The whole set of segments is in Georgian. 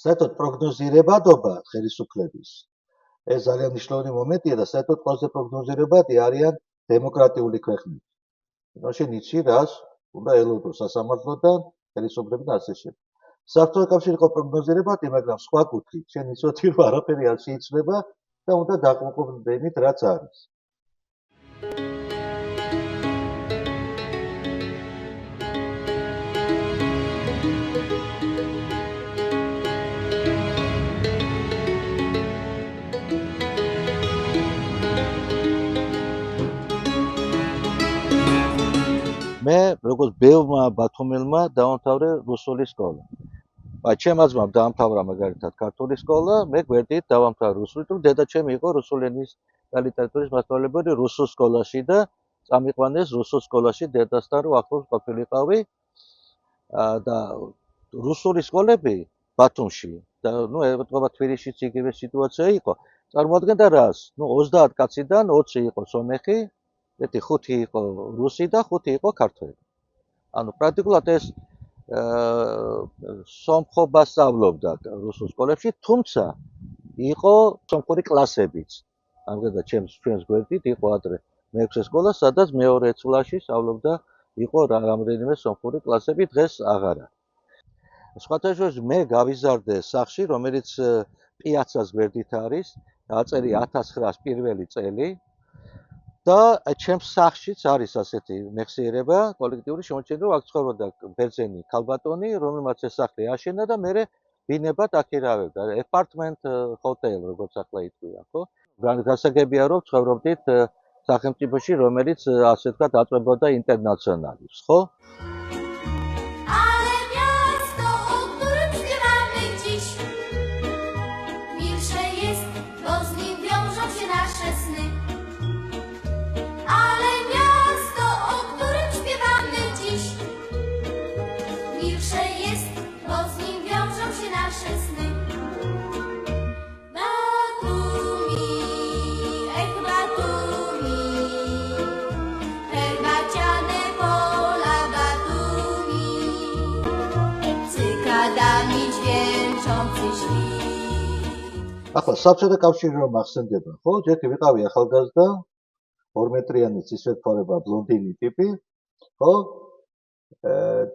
საერთოდ პროგნოზირებადობა ხელისუფლების ეს ძალიან მნიშვნელოვანი მომენტია და საერთოდ ყველაზე პროგნოზირებადი არიან დემოკრატიული ქვეყნები. შენ იცი რას უნდა ელოდოს სასამართლოდან ხელისუფლება და ასე შემდეგ. საბჭოთა კავშირი იყო პროგნოზირებადი, მაგრამ სხვა კუთხით. შენ იცოდი რომ არაფერი არ შეიცვლება და უნდა დაყრდნობით რაც არის. მე როგორც ბევრმა ბათუმელმა დაამთავრე რუსული სკოლა. ჩემ აზრმა დაამთავრა მაგალითად ქართული სკოლა, მე გვერდით დავამთავრე რუსული, თუ დედაჩემი იყო რუსული ენის და ლიტერატურის მასწავლებელი რუსულ სკოლაში და წამიყვანეს რუსულ სკოლაში დედასთან რომ ახლოს ყოფილიყავი და რუსული სკოლები ბათუმში და ეთქობა თბილისშიც იგივე სიტუაცია იყო. წარმოადგენდა რას? 30 კაციდან 20 იყო სომეხი, 5 იყო რუსი და 5 იყო ქართველი. პრაქტიკულად ეს სომხობა სწავლობდა რუსულ სკოლებში, თუმცა იყო სომხური კლასებიც. ამგვარად ჩვენს გვერდით იყო ადრე მე-6 სკოლა, სადაც მეორე წლაში სწავლობდა იყო რამდენიმე სომხური კლასები, დღეს აღარა. სხვათა შორის მე გავიზარდე სახლში, რომელიც პიაცას გვერდით არის, აწერი 1900 პირველი წელი. და ჩემს სახლშიც არის ასეთი მეხსიერება კოლექტიური შემოჩენილი, რომ აქ ცხოვრობდა ბერძენი ქალბატონი, რომელმაც ეს სახლი აშენა და მე ბინებად აქირავებდა. აპარტმენტ ჰოტელ, როგორც ახლა ითქვია, ხო? გასაგებია, რომ ცხოვრობდით სახელმწიფოში, რომელიც ასე ვთქვათ, აწვებოდა ინტერნაციონალებს, ხო? ახლა საბჭოთა კავშირი რომ ახსენდება, ხო, ჯერ ვიყავი ახალგაზრდა, 2 მეტრიანი ცისფერფორება ბლონდინი ტიპი, ხო?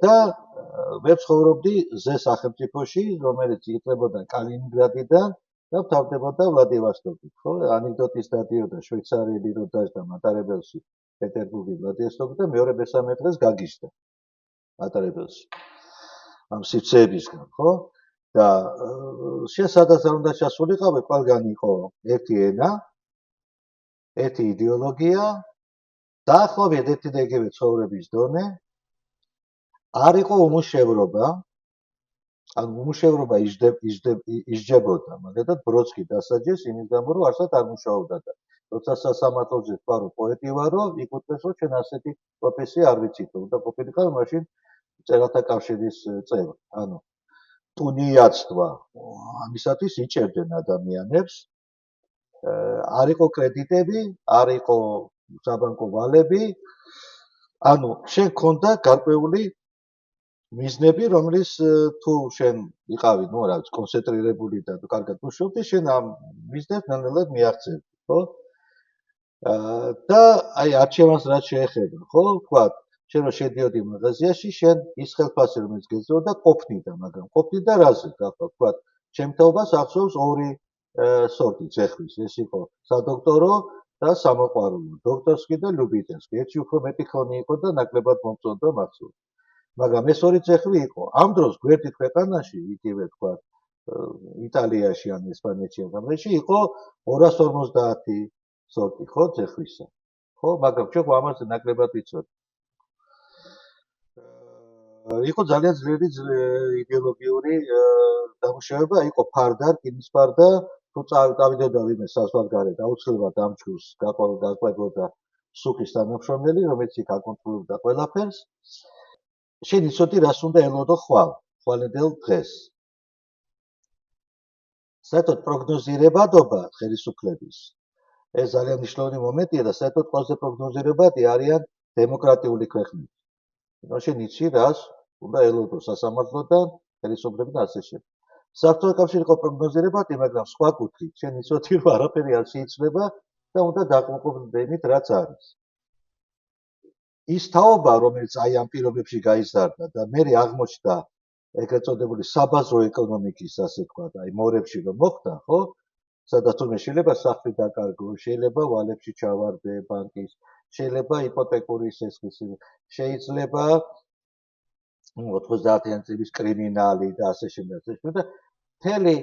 და მე ცხოვრობდი ზე სახელმწიფოში, რომელიც იწლებოდა კალინინგრადიდან და მთავრდებოდა ვლადივოსტოკით, ხო? ანეკდოტის დადიოდა შვეიცარიელი რო დაждდა მატარებელში პეტერბურგი ვლადივოსტოკი და მეორე მესამე დღეს გაგიჟდა მატარებელში. ამ სივრცეებისგან, ხო? და შენ სადაც არ უნდა ჩასულიყავი, ყველგან იყო ერთი ენა, ერთი იდეოლოგია, დაახლოებით ერთი და იგივე ცხოვრების დონე. არ იყო უმუშევრობა, ანუ უმუშევრობა ისჯებოდა, მაგალითად ბროდსკი დასაჯეს იმის გამო, რომ არსად არ მუშაობდა და როცა სასამართლოზე თქვა, რომ პოეტი ვარო, იკუთვნეს, რომ ჩვენ ასეთი პროფესია არ ვიცით, და ყოფილიყავი მაშინ მწერალთა კავშირის წევრი. ანუ ტუნიაცтва ამისათვის იჭერდნენ ადამიანებს. არ იყო კრედიტები, არ იყო საბანკო ვალები. ანუ შენ ქონდა გარკვეული მიზნები, რომლის თუ შენ იყავი, კონცენტრირებული და კარგად მუშაობდი, შენ ამ მიზნებს ნელ-ნელა მიაღწევდი, ხო? და აი არჩევანს რაც შეეხება, ხო? ვთქვათ, შენ რომ შედიოდი მაღაზიაში, შენ ის ხელფასი რომელიც გეძლოდა, ყოფნიდა, მაგრამ ყოფნიდა რაზე? ვთქვათ, ჩემ თაობას ახსოვს 2 სორტი ძეხვის, ეს იყო სადოქტორო და სამოყვარულო, დოქტორსკი და ლიუბიტელსკი. ერთი უფრო მეტი ხონი იყო და ნაკლებად მომწონდა მახსოვს. მაგრამ ეს 2 ძეხვი იყო. ამ დროს გვერდით ქვეყანაში, იგივე ვთქვათ, იტალიაში ან ესპანეთში ან ამერიკაში იყო 250 სორტი, ხო, ძეხვისა. ხო, მაგრამ ჩვენ ამაზე ნაკლებად ვიცოდი. იყო ძალიან ძლიერი იდეოლოგიური დამუშავება, იყო ფარდა, რკინის ფარდა, თუ წავიდოდა ვინმე საზღვარგარეთ, აუცილებლად ამ ჯგუფს გაყვებოდა სუხის თანამშრომელი, რომელიც იქ აკონტროლებდა ყველაფერს. შენ იცოდი რას უნდა ელოდო ხვალინდელ დღეს. საერთოდ პროგნოზირებადობა ხელისუფლების ეს ძალიან მნიშვნელოვანი მომენტია და საერთოდ ყველაზე პროგნოზირებადი არიან დემოკრატიული ქვეყნები. შენ იცი რას უნდა ელოდოს სასამართლოდან ხელისუფლება და ასე შემდეგ. საბჭოთა კავშირი იყო პროგნოზირებადი, მაგრამ სხვა კუთხით, შენ იცოდი რომ არაფერი არ შეიძლება და უნდა დაყრდნობით რაც არის. ის თაობა, რომელიც აი ამ პირობებში გაიზარდა და მე აღმოჩნდა ეგრეთ წოდებული საბაზრო ეკონომიკის, ასე ვთქვათ, აი მორებში რომ მოხდა, ხო? სადაც თურმე შეიძლება სახლი დაკარგო, შეიძლება ვალებში ჩავარდე ბანკის, შეიძლება იპოთეკური სესხის, შეიძლება 90-იანი წლების კრიმინალი და ასე შემდეგ. და მთელი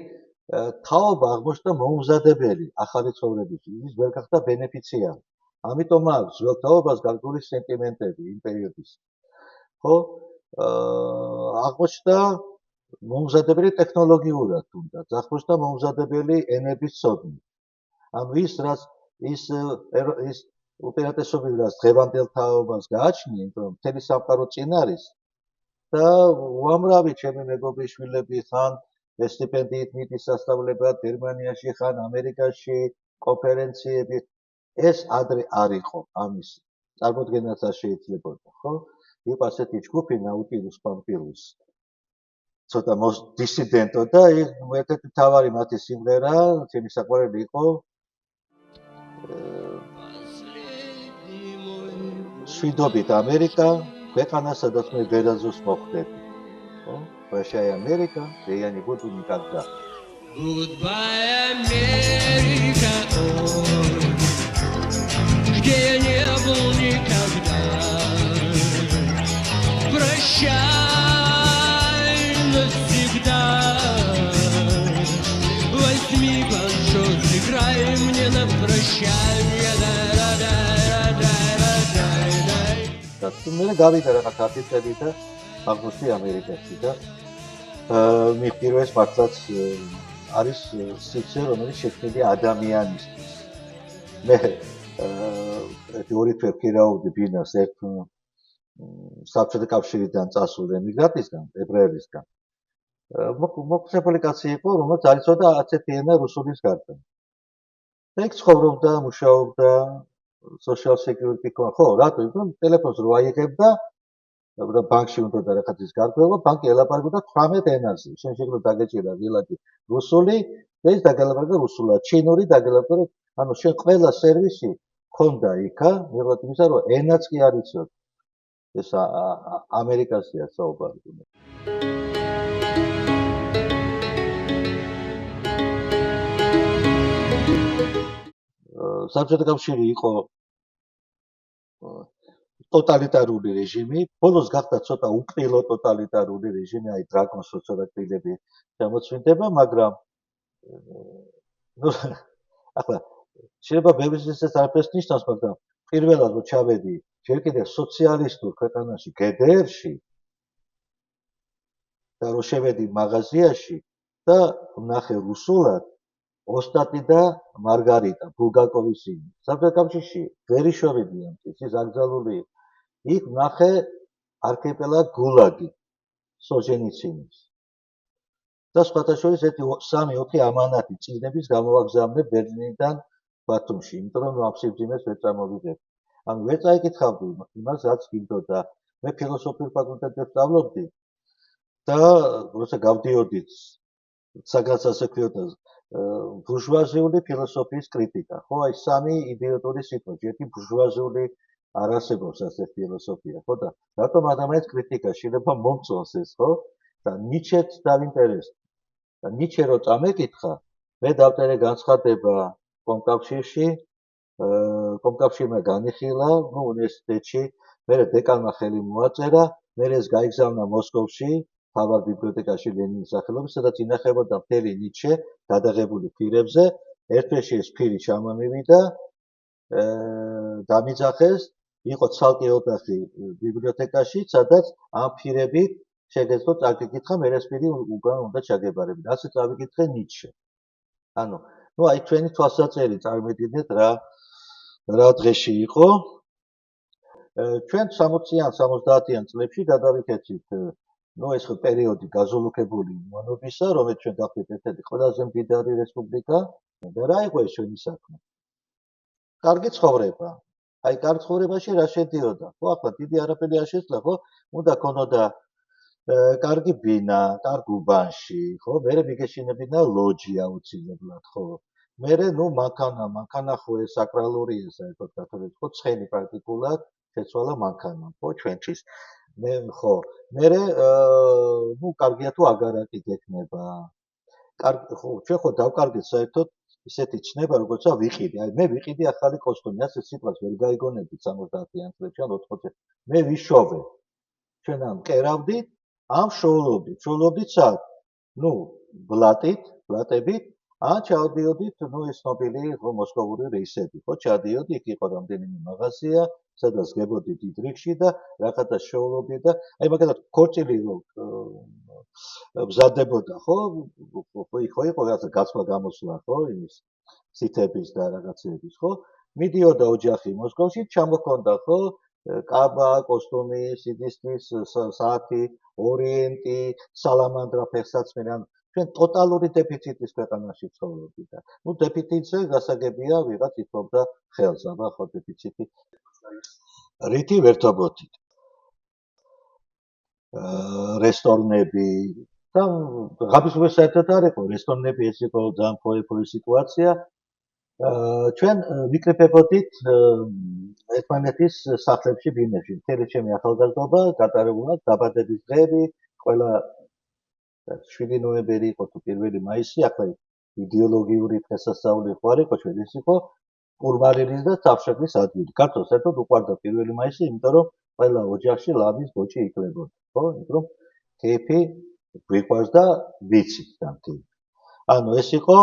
თაობა აღმოჩნდა მოუმზადებელი ახალი ცხოვრებისთვის, ის ვერ გახდა ბენეფიციარი. ამიტომ აქვს ძველ თაობას გარკვეული სენტიმენტები იმ პერიოდის. ხო? აღმოჩნდა მოუმზადებელი ტექნოლოგიურად თუნდაც, აღმოჩნდა მოუმზადებელი ენების ცოდნით. ანუ ის უპირატესობები რაც დღევანდელ თაობას გააჩნია, იმიტომ რომ მთელი სამყარო წინ არის და უამრავი ჩემი მეგობრის შვილები ხან სტიპენდიით მიდის სასწავლებად გერმანიაში, ხან ამერიკაში, კონფერენციები. ეს ადრე არ იყო ამის წარმოდგენაც არ შეიძლებოდა, ხო? იყო ასეთი ჯგუფი ნაუტილუს პამპილუს. ცოტა დისიდენტო და ერთ-ერთი მთავარი მათი სიმღერა, ჩემი საყვარელი იყო შვიდობით ამერიკა, ქვეყანა, სადაც მე ვერაზოს მოხვდები. ხო? Прощай, Америка, я не буду никогда. Goodbye, America, где я не был никогда. Прощай навсегда. Возьми банджо, сыграй мне на прощание. მე გავიდა რაღაც აფეთქები და აღმოჩნდი ამერიკაში და მიხდიროს მართლაც არის სიცხე, რომელიც შექმნილია ადამიანისთვის. მე ორი თვე ვქირავდი ბინას ერთ საბჭოთა კავშირიდან წასულ ემიგრანტისგან, ებრაელისგან. მოხსენებული კაცი იყო, რომელიც არ იცოდა ასეთი ენა რუსულის გარდა. და იქ ცხოვრობდა, მუშაობდა social security ხო, რატო? იმიტომ ტელეფონს რო აიღებდა და ბანკში უნდა და რაღაცის გარკვევა, ბანკი ელაპარაკობდა 18 ენაზე. შენ შეგვიძლია დაგეჭირა ღილაკი რუსული და ის დაგელაპარაკა რუსულად, ჩინური დაგელაპარაკა, ანუ შენ ყველა სერვისი ქონდა იქა, მიღოთ იმისა, რომ ენაც კი არ იცოდი. ეს ამერიკასია საუბარი. საბჭოთა კავშირი იყო ტოტალიტარული რეჟიმი, ბოლოს გახდა ცოტა უკრილო ტოტალიტარული რეჟიმი, აი დრაკონს ცოტა კრილები შემოწმინდება, მაგრამ ახლა შეიძლება ბევრს ეს არაფერს ნიშნავს, მაგრამ პირველად რომ ჩავედი ჯერ კიდევ სოციალისტურ ქვეყანაში გდრ-ში და რომ შევედი მაღაზიაში და ვნახე რუსულად ოსტატი და მარგარიტა ბულგაკოვის სიმი. საბჭოთა კავშირში ვერი შევედი ამ ის აკრძალული იქ ვნახე არქიპელაგ გულაგი სოჟენიცინის. და სხვათა შორის ერთი 3-4 ამანათი წიგნების გამოვაგზავნე ბერლინიდან ბათუმში, იმიტომ რომ ამ სიბძიმეს ვერ წარმოვიდგენდი. ანუ ვერ წაიკითხავდი იმას, რაც გინდოდა. მე ფილოსოფიურ ფაკულტეტზე ვსწავლობდი და როცა გავდიოდით საგანძ ასე ქვიოდა ბურჟუაზიული ფილოსოფიის კრიტიკა. ხო, აი სამი იდეოლოგიური სიტყვა, ერთი ბურჟუაზიული არ არსებობს ასე ფილოსოფია, ხო და რატომ ადამიანს კრიტიკა შეიძლება მომწონს ეს, ხო? და ნიჩეც დავინტერესდა. და ნიჩე რო წამეკითხა, მე დავწერე განცხადება კომკავშირში, კომკავშირმა განიხილა, ნუ უნივერსიტეტში, მე დეკანმა ხელი მოაწერა, მე ეს გაიგზავნა მოსკოვში, თავარ ბიბლიოთეკაში ლენინის სახელობის, სადაც ინახებოდა მთელი ნიჩე გადაღებული ფირებზე, ერთ თვეში ეს ფირი ჩამომივიდა, დამიძახეს, იყო ცალკე ოთახი ბიბლიოთეკაში, სადაც ამ ფირები შეგეძლო წაგიკითხა, მე ეს ფირი უკან უნდა ჩაგებარებინა. ასე წავიკითხე ნიჩე. ანუ, ნუ აი ჩვენი თვალსაწერი წარმოვიდგინეთ რა დღეში იყო. ჩვენ 60-იან, 70-იან წლებში გადავიქეცით ნუ ეს პერიოდი გაზოლუქებული მონობისა, რომელიც ჩვენ გავხდით ერთ-ერთი ყველაზე მდიდარი რესპუბლიკა და რა იყო ეს ჩვენი საქმე? კარგი ცხოვრება. აი კარგ ცხოვრებაში რა შედიოდა? ხო, ახლა დიდი არაფერი არ შეცდა, ხო? უნდა ქონოდა კარგი ბინა, კარგ უბანში, ხო? მერე მიგეშინებინა ლოჯი აუცილებლად, ხო? მერე ნუ მანქანა ხო ეს საკრალურია საერთოდ კათოლიკე, ხო? ცხენი პრაქტიკულად შეცვალა მანქანა, ხო? ჩვენთვის. მე ხო, მერე ნუ კარგია თუ აგარაკი გექნება. კარგი ხო, ჩვენ ხო დავკარგეთ საერთოდ ისეთი ჩნება, როგორცა ვიყიდი. აი მე ვიყიდი ახალი კოსტუმი, ასე სიტყვას ვერ გაიგონებთ 70-იან წლებში ან 80-იან. მე ვიშოვე. ჩვენ ამ კერავდით, ამ შოულობდით სად? ნუ ბლატებით, ან ჩავდიოდით, ნუ ეს ცნობილი ხო მოსკოვური რეისები, ხო, ჩადიოდი, იქ იყო რამდენიმე მაღაზია, სადაც გებოდი დიდ რიგში და რაღაცა შოულობდი და აი მაგალითად ქორწილი რო მზადდებოდა, ხო? ხო იყო რაღაცა გაცვლა გამოსვლა, ხო, იმის ცითების და რაღაცეების, ხო? მიდიოდა ოჯახი მოსკოვში, ჩამოქონდა, ხო? კაბა, კოსტუმი, სიდისტის საათი, ორიენტი, სალამანდრა ფეხსაცმელი, ან ჩვენ ტოტალური დეფიციტის ქვეყანაში ცხოვრობდით და ნუ დეფიციტზე გასაგებია ვიღაც ითხოვდა ხელს, აბა ხო დეფიციტი რითი ვერთობოდით. რესტორნები და ღაფისუბე საერთოდ არ იყო რესტორნები, ეს იყო ძალიან ფოე სიტუაცია. ჩვენ ვიკრიფებოდით ერთმანეთის სახლებში, ბინებში. მთელი ჩემი ახალგაზრდობა გატარებულა დაბადების დღეები, ყველა 7 ნოემბერი იყო თუ 1 მაისი, ახლა იდეოლოგიური დღესასწაული ხო არ იყო ჩვენ, ეს იყო პურმარელის და თავშეკრის ადგილი. ქართულს საერთოდ უყვარდა 1 მაისი, იმიტომ რომ ყველა ოჯახში ლამის ბოჭი იქნებოდა, ხო? იმიტომ რომ კეიფი გვიყვარს და ვიცით დამთი. ანუ ეს იყო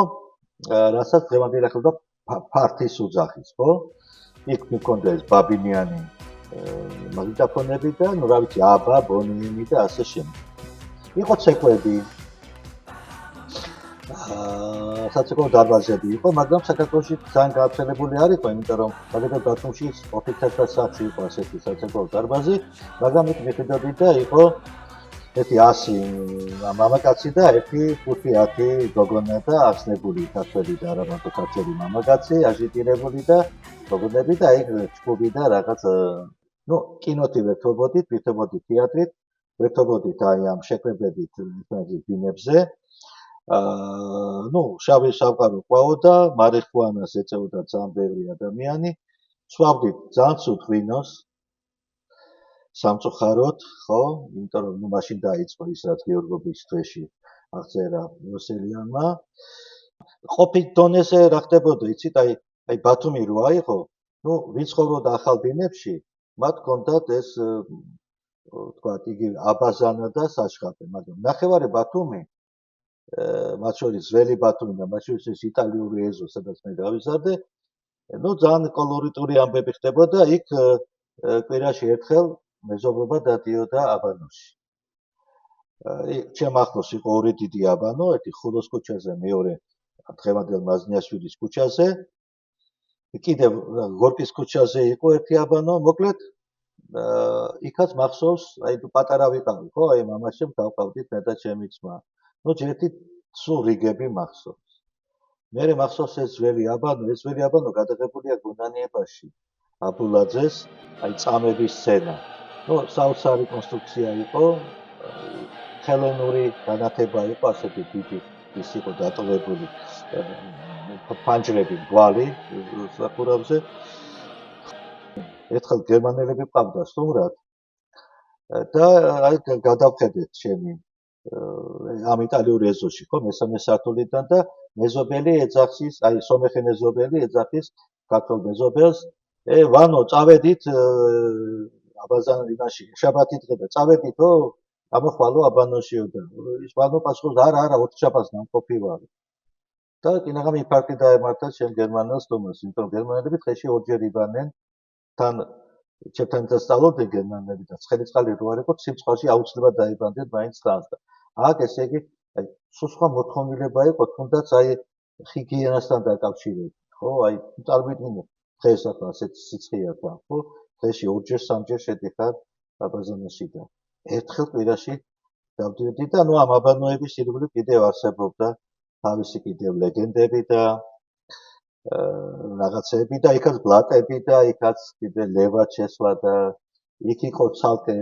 რასაც დღევანდელი ახალგაზრდა ფართის უძახის, ხო? იქ მქონდა ეს ბაბინიანი მაგნიტოფონები და ნუ რა ვიცი, აბა, ბონიემი და ასე შემდეგ. იყო ცეკვები, საცეკვაო დარბაზები იყო, მაგრამ საქართველოში ძალიან გავრცელებული არ იყო, იმიტომ რომ მაგალითად ბათუმში ოფიცერთა სახლში იყო ასეთი საცეკვაო დარბაზი, მაგრამ იქ მიხედავდი და იყო ერთი 100 მამაკაცი და ერთი 5-10 გოგონა და ახსნებული ქართველი და არა მარტო ქართველი მამაკაცი, აჟიტირებული და გოგონები და ეგ ჩხუბი და რაღაც ნუ კინოთი ვერთობოდით, ვერთობოდით თეატრით, ვერთობოდით აი ამ შეკრებებით ერთმანეთის ბინებზე. ნუ შავი სამყარო ყვაოდა, მარიხუანას ეწეოდა ძალიან ბევრი ადამიანი. სვავდით ძალიან ცუდ ღვინოს სამწუხაროდ, ხო? იმიტომ რომ ნუ მაშინ დაიწყო ის რაც გეორგობის თვეში აღწერა იოსელიანმა. ყოფით დონეზე რა ხდებოდა, იცით, აი ბათუმი რო აიღო, ნუ ვინც ცხოვრობდა ახალ ბინებში, მათ ჰქონდათ ეს თქვათ იგი აბაზანა და საშხაპე, მაგრამ ნახევარი ბათუმი მათ შორის ძველი ბათუმი და მათ შორის ეს იტალიური ეზო, სადაც მე გავიზარდე, ნუ ძალიან კოლორიტული ამბები ხდებოდა, იქ კვირაში ერთხელ მეზობლობა დადიოდა აბანოში. ჩემ ახლოს იყო ორი დიდი აბანო, ერთი ხულოს ქუჩაზე, მეორე დღევანდელ მაზნიაშვილის ქუჩაზე. კიდევ გორკის ქუჩაზე იყო ერთი აბანო, მოკლედ იქაც მახსოვს, აი თუ პატარა ვიყავი, ხო, აი მამაშემ დავყავდით მე და ჩემი ძმა. ნუ ჯერთი სულ რიგები მახსოვს. მერე მახსოვს ეს ძველი აბანო გადაღებულია გუნანიებაში, აბულაძეს, აი წამების სცენა. ნუ საოცარი კონსტრუქცია იყო, ხელოვნური განათება იყო, ასეთი დიდი ის იყო დატოვებული ფანჯრები გვალი სახურავზე. ერთხელ გერმანელები ყავდა სტუმრად და აი გადავხედეთ ჩემი ამ იტალიური ეზოში, ხო, მესამე სართულიდან და მეზობელი ეძახის, აი სომეხი მეზობელი ეძახის ქართულ მეზობელს, ვანო, წავედით აბაზანაში, შაბათი დღე და წავედითო, ამოხვალო აბანოშიო და ის ვანო პასუხობს, არა, ოთხშაბათს ნამყოფი ვარ. და კინაღამ ინფარქტი დაემართა ჩემ გერმანელ სტუმარს, იმიტომ რომ გერმანელები დღეში ორჯერ იბანენ, თან ჩემთან დასწავლობდნენ გერმანელები და ცხელი წყალი რო არ იყო, ცივ-წყალში აუცილებლად დაიბანდნენ მაინც თანს და აქ ესე იგი აი სულ სხვა მოთხოვნილება იყო, თუნდაც აი ჰიგიენასთან დაკავშირებით, ხო? აი წარმოვიდგინეთ დღეს ახლა ასეთი სიცხეა თან, ხო? დღეში ორჯერ, სამჯერ შედიხარ აბაზანაში და ერთხელ კვირაში დავდიოდი და ნუ ამ აბანოების ირგვლივ კიდევ არსებობდა თავისი კიდევ ლეგენდები და რაღაცები და იქაც ბლატები და იქაც კიდე ლევად შესვლა და იქ იყო ცალკე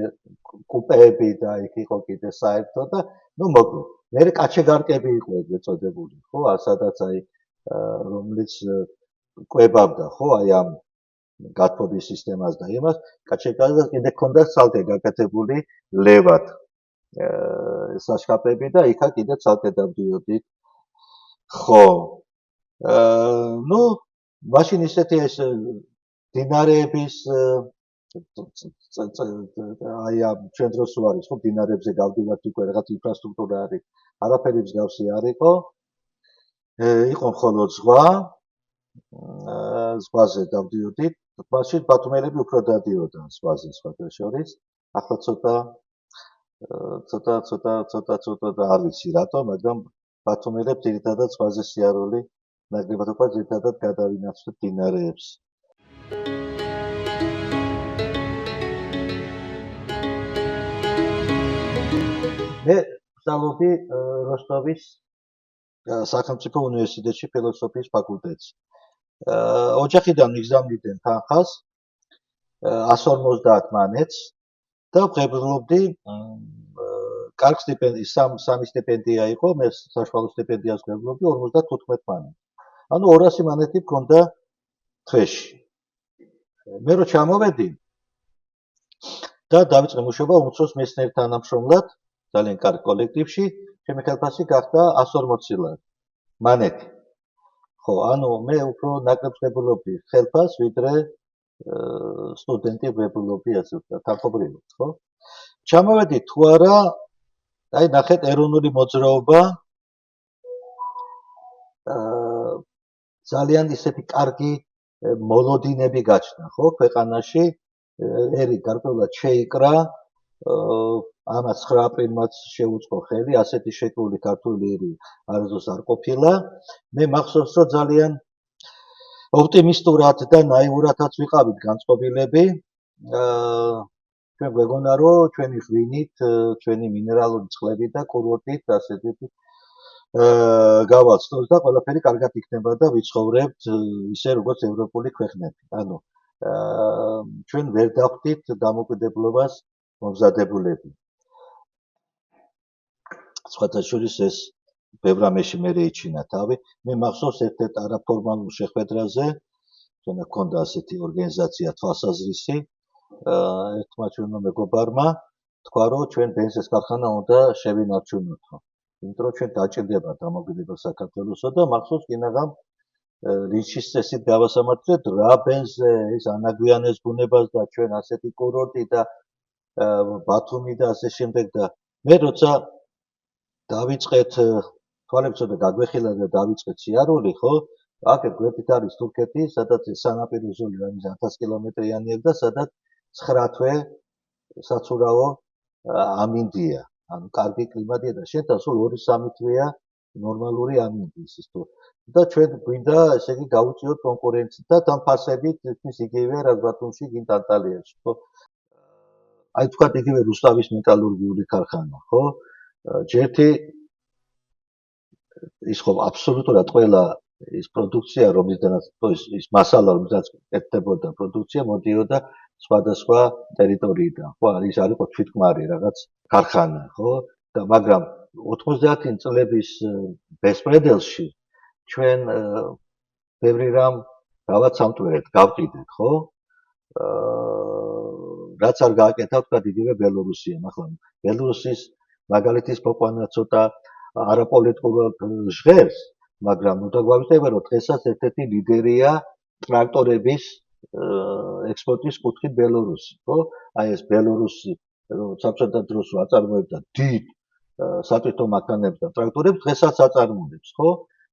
კუპეები და იქ იყო კიდე საერთო და ნუ მოკლედ მე კაჩეგარკები იყო ეგრეთ წოდებული ხო სადაც აი რომელიც კვებავდა ხო აი ამ გათბობის სისტემას და იმას კაჩეგარკა კიდე ქონდა ცალკე გაკეთებული ლევად საშკაპები და იქა კიდე ცალკე დავდიოდით ხო ნუ მაშინ ისეთი ეს დინარეების აი ამ ჩვენ დროს რო არის ხო დინარეებზე გავდივართ უკვე რაღაც ინფრასტრუქტურა არის არაფერი მსგავსი არ იყო იყო მხოლოდ ზღვა ზღვაზე დავდიოდით მაშინ ბათუმელები უფრო დადიოდნენ ზღვაზე სხვათა შორის ახლა ცოტა და არ ვიცი რატო მაგრამ ბათუმელებს ძირითადად ზღვაზე სიარული ნაკლებად უკვე ძირითადად გადავინაცვლეთ დინარეებს მე ვსწავლობდი როსტოვის სახელმწიფო უნივერსიტეტში ფილოსოფიის ფაკულტეტში. ოჯახიდან მიგზავნიდნენ თანხას 150 მანეთს და ვღებულობდი კარგ სტიპენდიას, სამი სტიპენდია იყო, მე საშუალო სტიპენდიას ვღებულობდი 55 მანეთს. ანუ 200 მანეთი მქონდა თვეში. მე რო ჩამოვედი და დავიწყე მუშაობა უმცროს მეცნიერ თანამშრომლად ძალიან კარგ კოლექტივში, ჩემი ხელფასი გახდა 140 ლარი მანეთი. ხო, ანუ მე უფრო ნაკლებს ვღებულობდი ხელფასს, ვიდრე სტუდენტი ვღებულობდი ასე ვთქვათ, თანხობრივად, ხო? ჩამოვედი თუ არა, აი ნახეთ ეროვნული მოძრაობა ძალიან ისეთი კარგი მოლოდინები გაჩნდა, ხო, ქვეყანაში. ერი გარკვეულად შეიკრა ამას 9 აპრილმაც შეუწყო ხელი, ასეთი შეკრული ქართული ერი არასდროს არ ყოფილა. მე მახსოვს, რომ ძალიან ოპტიმისტურად და ნაიურადაც ვიყავით განწყობილები. ჩვენ გვეგონა, რომ ჩვენი ღვინით, ჩვენი მინერალური წყლებით და კურორტით ასეთი გავალცნოთ და ყველაფერი კარგად იქნება და ვიცხოვრებთ ისე როგორც ევროპული ქვეყნები. ანუ ჩვენ ვერ დავხდით დამოუკიდებლობას მომზადებულები. სხვათა შორის ეს ბევრ რამეში მე რეიჩინა თავი. მე მახსოვს ერთ-ერთ არაფორმალურ შეხვედრაზე, ჩვენ ჰქონდა ასეთი ორგანიზაცია თვალსაზრისი, ერთმა ჩვენმა მეგობარმა თქვა, რომ ჩვენ ბენზის ქარხანა უნდა შევინარჩუნოთ. იმიტომ რომ ჩვენ დაჭირდება დამოუკიდებელ საქართველოსო და მახსოვს კინაღამ ლიჩის წესით გავასამართლეთ რა ბენზზე ეს ანაგვიანეს ბუნებას და ჩვენ ასეთი კურორტი და ბათუმი და ასე შემდეგ და მე როცა დავიწყეთ თვალებს ცოტა გაგვეხილა და დავიწყეთ სიარული, ხო? აქ გვერდით არის თურქეთი, სადაც სანაპირო ზოლი რამის 1000 კილომეტრიანი აქვს და სადაც 9 თვე საცურაო ამინდია. ანუ კარგი კლიმატია და შენთან სულ 2-3 თვეა ნორმალური ამინდი ის თუ და ჩვენ გვინდა ესე იგი გავუწიოთ კონკურენცია და თან ფასებით თითქმის იგივე რაც ბათუმში გინ ანტალიაში, ხო? აი თქვა იგივე რუსთავის მეტალურგიული ქარხანა, ხო? ჯერთი ის ხო აბსოლუტურად ყველა ის პროდუქცია რომლიდანაც ის მასალა რომელსაც კეთდებოდა პროდუქცია მოდიოდა სხვადასხვა ტერიტორიიდან, ხო? არის იყო თვითკმარი რაღაც ქარხანა, ხო? და მაგრამ 90 წლების ბესპრედელში ჩვენ ბევრი რამ გავაცამტვრეთ, გავყიდეთ, ხო? რაც არ გააკეთა თქვა იგივე ბელორუსიამ. ახლა ბელორუსის მაგალითის მოყვანა ცოტა არაპოლიტიკურად ჟღერს, მაგრამ ნუ დაგვავიწყდება, რომ დღესაც ერთ-ერთი ლიდერია ტრაქტორების ექსპორტის კუთხით ბელორუსი, ხო? აი ეს ბელორუსი საბჭოთა დროს აწარმოებდა დიდ სატვირთო მანქანებს და ტრაქტორებს, დღესაც აწარმოებს, ხო?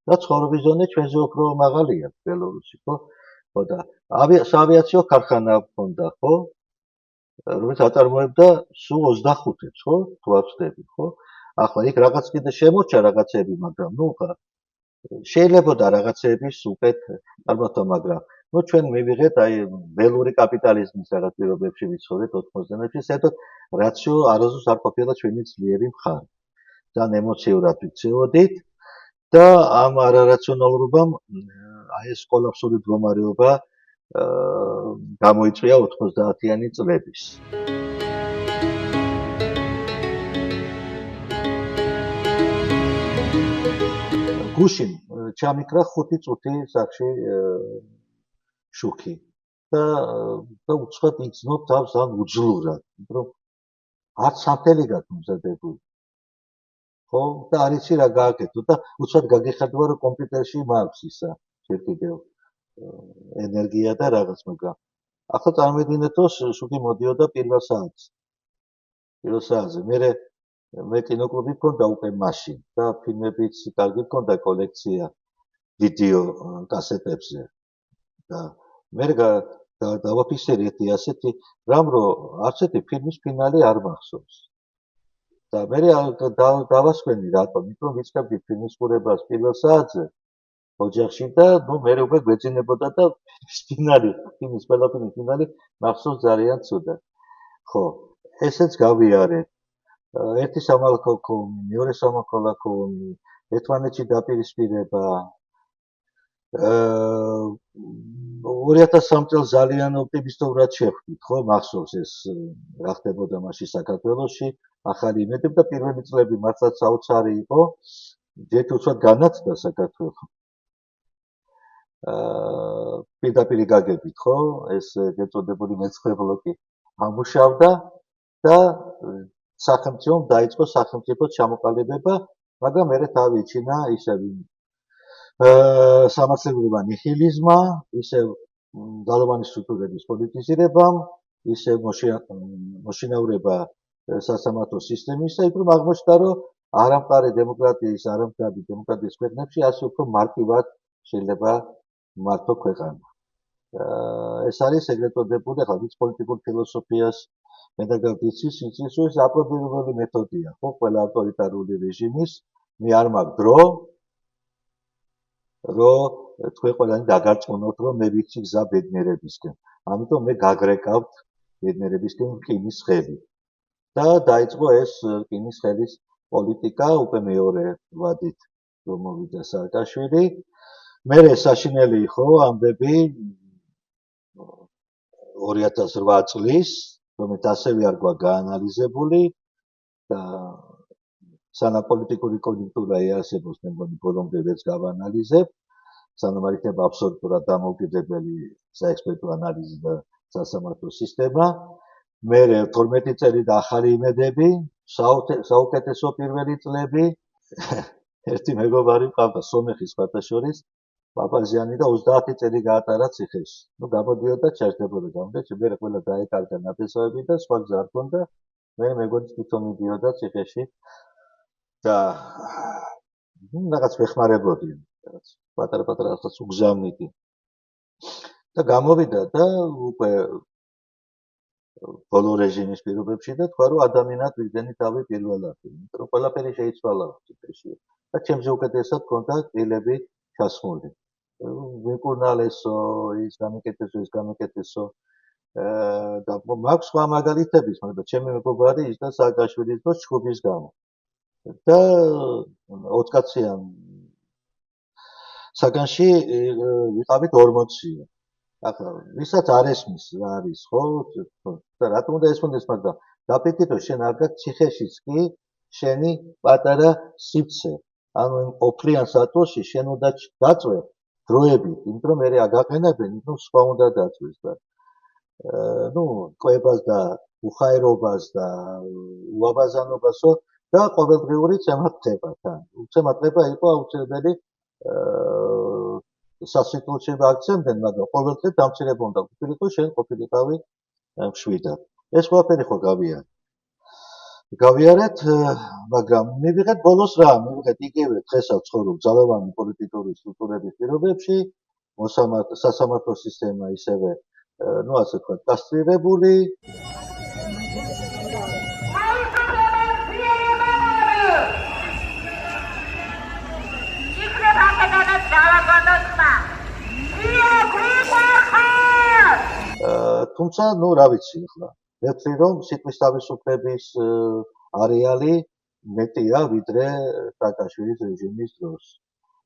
და ცხოვრების ზონე ჩვენზე უფრო მაღალია ბელორუსი, ხო? ხო და ავიაციო ქარხანა ჰქონდა, ხო? რომელიც აწარმოებდა სულ 25-ებს, ხო? თუ არ ვცდები, ხო? ახლა იქ რაღაც კიდე შემორჩა რაღაცები, მაგრამ ნუ ხა შეიძლებოდა რაღაცების უკეთ ალბათ, მაგრამ ნუ ჩვენ მივიღეთ აი ველური კაპიტალიზმის რაღაც პირობებში ვიცხოვრეთ 90-ებში, საერთოდ რაციო არასდროს არ ყოფილა ჩვენი ძლიერი მხარე. ძალიან ემოციურად ვიქცეოდით და ამ არარაციონალურობამ აი ეს კოლაფსური მდგომარეობა გამოიწვია 90-იანი წლების. გუშინ ჩამიქრა 5 წუთი სახში შუქი და უცხოდ იგრძნობ თავს ამ უძლურად, რომ არც საფელი გაგმზადებული. ხო, და არ იცი რა გააკეთო და უცხოდ გაგეხადვა რომ კომპიუტერში მაქვს ისა ჯერ კიდევ ენერგია და რაღაც, მაგრამ ახლა წარმოვიდგინეთ რომ შუქი მოდიოდა პირველ საათზე. მე კინოკლუბი მქონდა უკვე მაშინ და ფილმებიც კარგი მქონდა კოლექცია ვიდეო კასეტებზე და მე დავაფიქსირე ასეთი რამ რომ არც ერთი ფილმის ფინალი არ მახსოვს და მე დავასვენი რატომ იმიტომ ვიწყებდი ფილმის ყურებას პირველ საათზე ოჯახში და მე უკვე გვეძინებოდა და ფილმის ყველა ფილმის ფინალი მახსოვს ძალიან ცუდად. ხო, ესეც გავიარე. ერთი სამალქო ომი, მეორე სამოქალაქო ომი, ერთმანეთში დაპირისპირება. 2003 წელს ძალიან ოპტიმისტურად შევხვდით, ხო, მახსოვს ეს რა ხდებოდა მაშინ საქართველოში, ახალი იმედები და პირველი წლები მართლაც საოცარი იყო. ჯერ უცბად განათდა საქართველო. პირდაპირ გაგებით, ხო, ეს ეწოდებული მეცხრე ბლოკი ამუშავდა და სახელმწიფომ დაიწყო სახელმწიფოს ჩამოყალიბება, მაგრამ მერე თავი იჩინა ისევ სამართლებრივმა ნიჰილიზმმა, ისევ ძალოვანი სტრუქტურების პოლიტიზირებამ, ისევ მოშინაურება სასამართლო სისტემისა, იქ რომ აღმოჩნდა, რომ არამყარი დემოკრატიის, არამდგრადი დემოკრატიის ქვეყნებში ასე უფრო მარტივად შეიძლება მართო ქვეყანა. ეს არის ეგრეთ წოდებული, ახლა ვინც პოლიტიკურ ფილოსოფიას მეტად იცის, ის აპრობირებული მეთოდია, ხო, ყველა ავტორიტარული რეჟიმის, მე არ მაქვს დრო, რომ თქვენ ყველანი დაგარწმუნოთ, რომ მე ვიცი გზა ბედნიერებისკენ. ამიტომ მე გაგრეკავთ ბედნიერებისკენ რკინის ხელი. და დაიწყო ეს რკინის ხელის პოლიტიკა უკვე მეორე ვადით, რომ მოვიდა სააკაშვილი. მერე საშინელი იყო ამბები 2008 წლის, რომელიც ასევე არ გვაქვს გაანალიზებული და სანამ პოლიტიკური კონjunktūra იარსებობს, მე მგონი ბოლომდე ვერც გავანალიზებ, სანამ არ იქნება აბსოლუტურად დამოუკიდებელი საექსპერტო ანალიზი და სასამართლო სისტემა. მერე 12 წელი და ახალი იმედები, საუკეთესო პირველი წლები. ერთი მეგობარი მყავდა სომეხის ფათაშორის პაპაზიანი და 30 წელი გაატარა ციხეში. გამოდიოდა ჩაჯდებოდა გამოდეჩი, მე ყველა დაეკარგა ნათესავები და სხვა გზა არ ჰქონდა. მე მეგონის თვითონ მიდიოდა ციხეში და რაღაც ვეხმარებოდი, რაღაც პატარ-პატარა რაღაცას უგზავნიდი. და გამოვიდა და უკვე ბოლო რეჟიმის პირობებში და თქვა, რომ ადამიანად ვიძენი თავი პირველად, იმიტომ რომ ყველაფერი შეიცვალა ციხეში. და ჩემზე უკეთესად ჰქონდა კბილები ჩასმული. ვიკურნალესო, ის გამეკეთესო და მაქვს სხვა მაგალითებიც, მაგრამ ჩემი მეგობარი ის და სააკაშვილის დროს ჩხუბის გამო. და 20 კაციან საგანში ვიყავით 40-ი. ახლა ვისაც არ ესმის რა არის, ხო? და რატომ უნდა ესმოდეს, მაგრამ დაფიქრე, რომ შენ არ გაქვს ციხეშიც კი შენი პატარა სივრცე. ანუ იმ ოფლიან სატულში შენ უნდა დაწვე დროებით, იმიტომ რომ მე აგაყენებენ, იმიტომ სხვა უნდა დაწვეს და კვებას და უხაერობას და უაბაზანობასო და ყოველდღიური წემატყება თან. წემატყება იყო აუცილებელი სასიტულში აქცენტენ, მაგრამ ყოველდღე დამცირება უნდა ყოფილიყო, შენ ყოფილიყავი მშვიდად. ეს ყველაფერი ხო გავიარეთ, მაგრამ მივიღეთ ბოლოს რა, მივიღეთ იგივე დღესაც ცხოვრობ ძალოვანი პოლიტიკური სტრუქტურების პირობებში, სასამართლო სისტემა ისევე, ასე ვთქვათ, კასტრირებული. თუმცა, რა ვიცი ახლა. მე ვთვლი, რომ სიტყვის თავისუფლების არეალი მეტია, ვიდრე სააკაშვილის რეჟიმის დროს.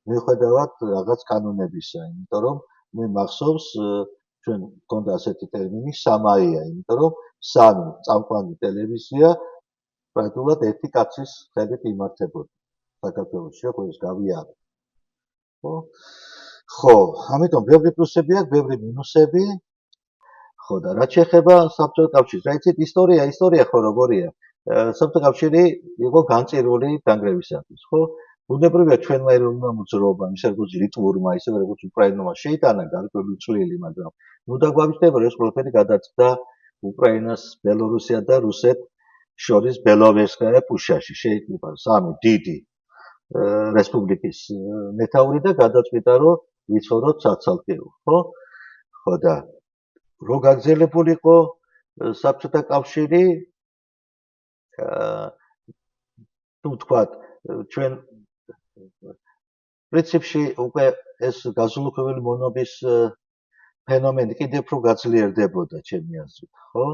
მიუხედავად რაღაც კანონებისა, იმიტომ რომ მე მახსოვს ჩვენ გქონდა ასეთი ტერმინი სამაია, იმიტომ რომ სამი წამყვანი ტელევიზია პრაქტიკულად ერთი კაცის ხელით იმართებოდა საქართველოში, როგორც გავიარე. ხო, ამიტომ ბევრი პლუსები აქვს, ბევრი მინუსები. ხო და რაც შეეხება საბჭოთა კავშირს, რა იცით, ისტორია ხო როგორია? საბჭოთა კავშირი იყო განწირული დანგრევისათვის, ხო? ბუნებრივია ჩვენმა ეროვნულმა მოძრაობამ, ისე როგორც ლიტვურმა, ისე როგორც უკრაინულმა შეიტანა გარკვეული წვლილი, მაგრამ ნუ დაგვაჩნდება, რომ ეს ყველაფერი გადაწყდა უკრაინას, ბელორუსია და რუსეთს შორის ბელოვეჟსკაია პუშაში. შეიქმნება სამი დიდი რესპუბლიკის მეთაური და გადაწყვიტა, რომ ვიცხოვროთ საცალკეო, ხო? ხო და რო გაგრძელებულიყო საბჭოთა კავშირი, თუ ვთქვათ, ჩვენ პრინციპში უკვე ეს გაზულუხებელი მონობის ფენომენი კიდევ უფრო გაძლიერდებოდა ჩემი აზრით, ხო?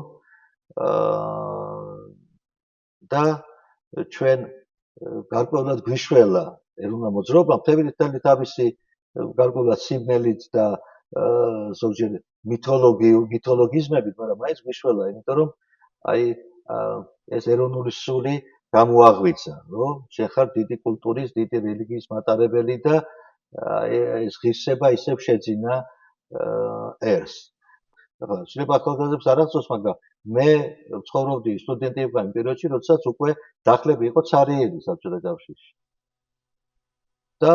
და ჩვენ გარკვეულად გვიშველა ეროვნულმა მოძრაობამ მთელი თავისი გარკვეულად სიგნალით და ზოგჯერ მითოლოგიზმებით, მაგრამ მაინც გვიშველა, იმიტომ რომ აი ეს ეროვნული სული გამოაღვიძა, რომ შენ ხარ დიდი კულტურის, დიდი რელიგიის მატარებელი და ეს ღირსება ისევ შეძინა ერს. ახლა შეიძლება ახალგაზრდებს არ ახსოვს, მაგრამ მე ცხოვრობდი სტუდენტი ვიყავი იმ პერიოდში, როდესაც უკვე დახლები იყო ცარიელი საბჭოთა კავშირში. და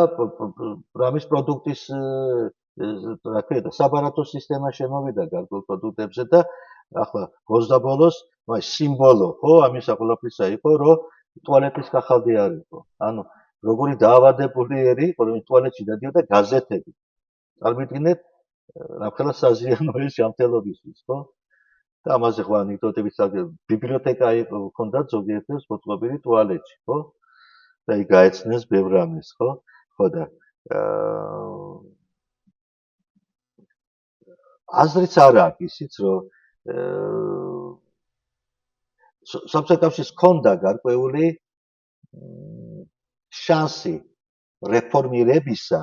რამის პროდუქტის რა ქვია, საბარათო სისტემა შემოვიდა გარკვეულ პროდუქტებზე და ახლა გოზდაბოლოს სიმბოლო, ხო, ამისა ყველაფრისა იყო, რომ ტუალეტის კახალდი არ იყო. ანუ როგორი დაავადებული ერი იყო, რომ ტუალეტში დადიოდა გაზეთები. წარმოვიდგინეთ, რამხელა საზიანო ეს ჯანმრთელობისთვის, ხო? და ამაზე ხო ანეკდოტებიც აქვს. ბიბლიოთეკა ჰქონდა ზოგიერთს მოწყობილი ტუალეტში, ხო? და იქ გაეცნეს ბევრ რამეს, ხო? ხო და აზრიც არ აქვს ისიც, რომ საბჭოთა კავშირს ჰქონდა გარკვეული შანსი რეფორმირებისა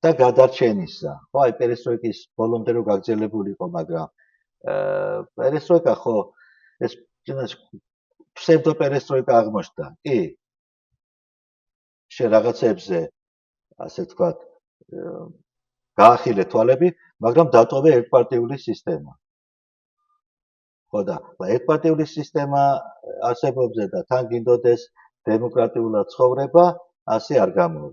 და გადარჩენისა. ხო, აი პერესტროიკის ბოლომდე რო გაგრძელებულიყო, მაგრამ პერესტროიკა ხო ეს ფსევდო პერესტროიკა აღმოჩნდა. კი. შენ რაღაცებზე, ასე ვთქვათ, გაახილე თვალები, მაგრამ დატოვე ერთპარტიული სისტემა. ხო და ერთპარტიული სისტემა არსებობზე და თან გინდოდეს დემოკრატიულად ცხოვრება, ასე არ გამოვა.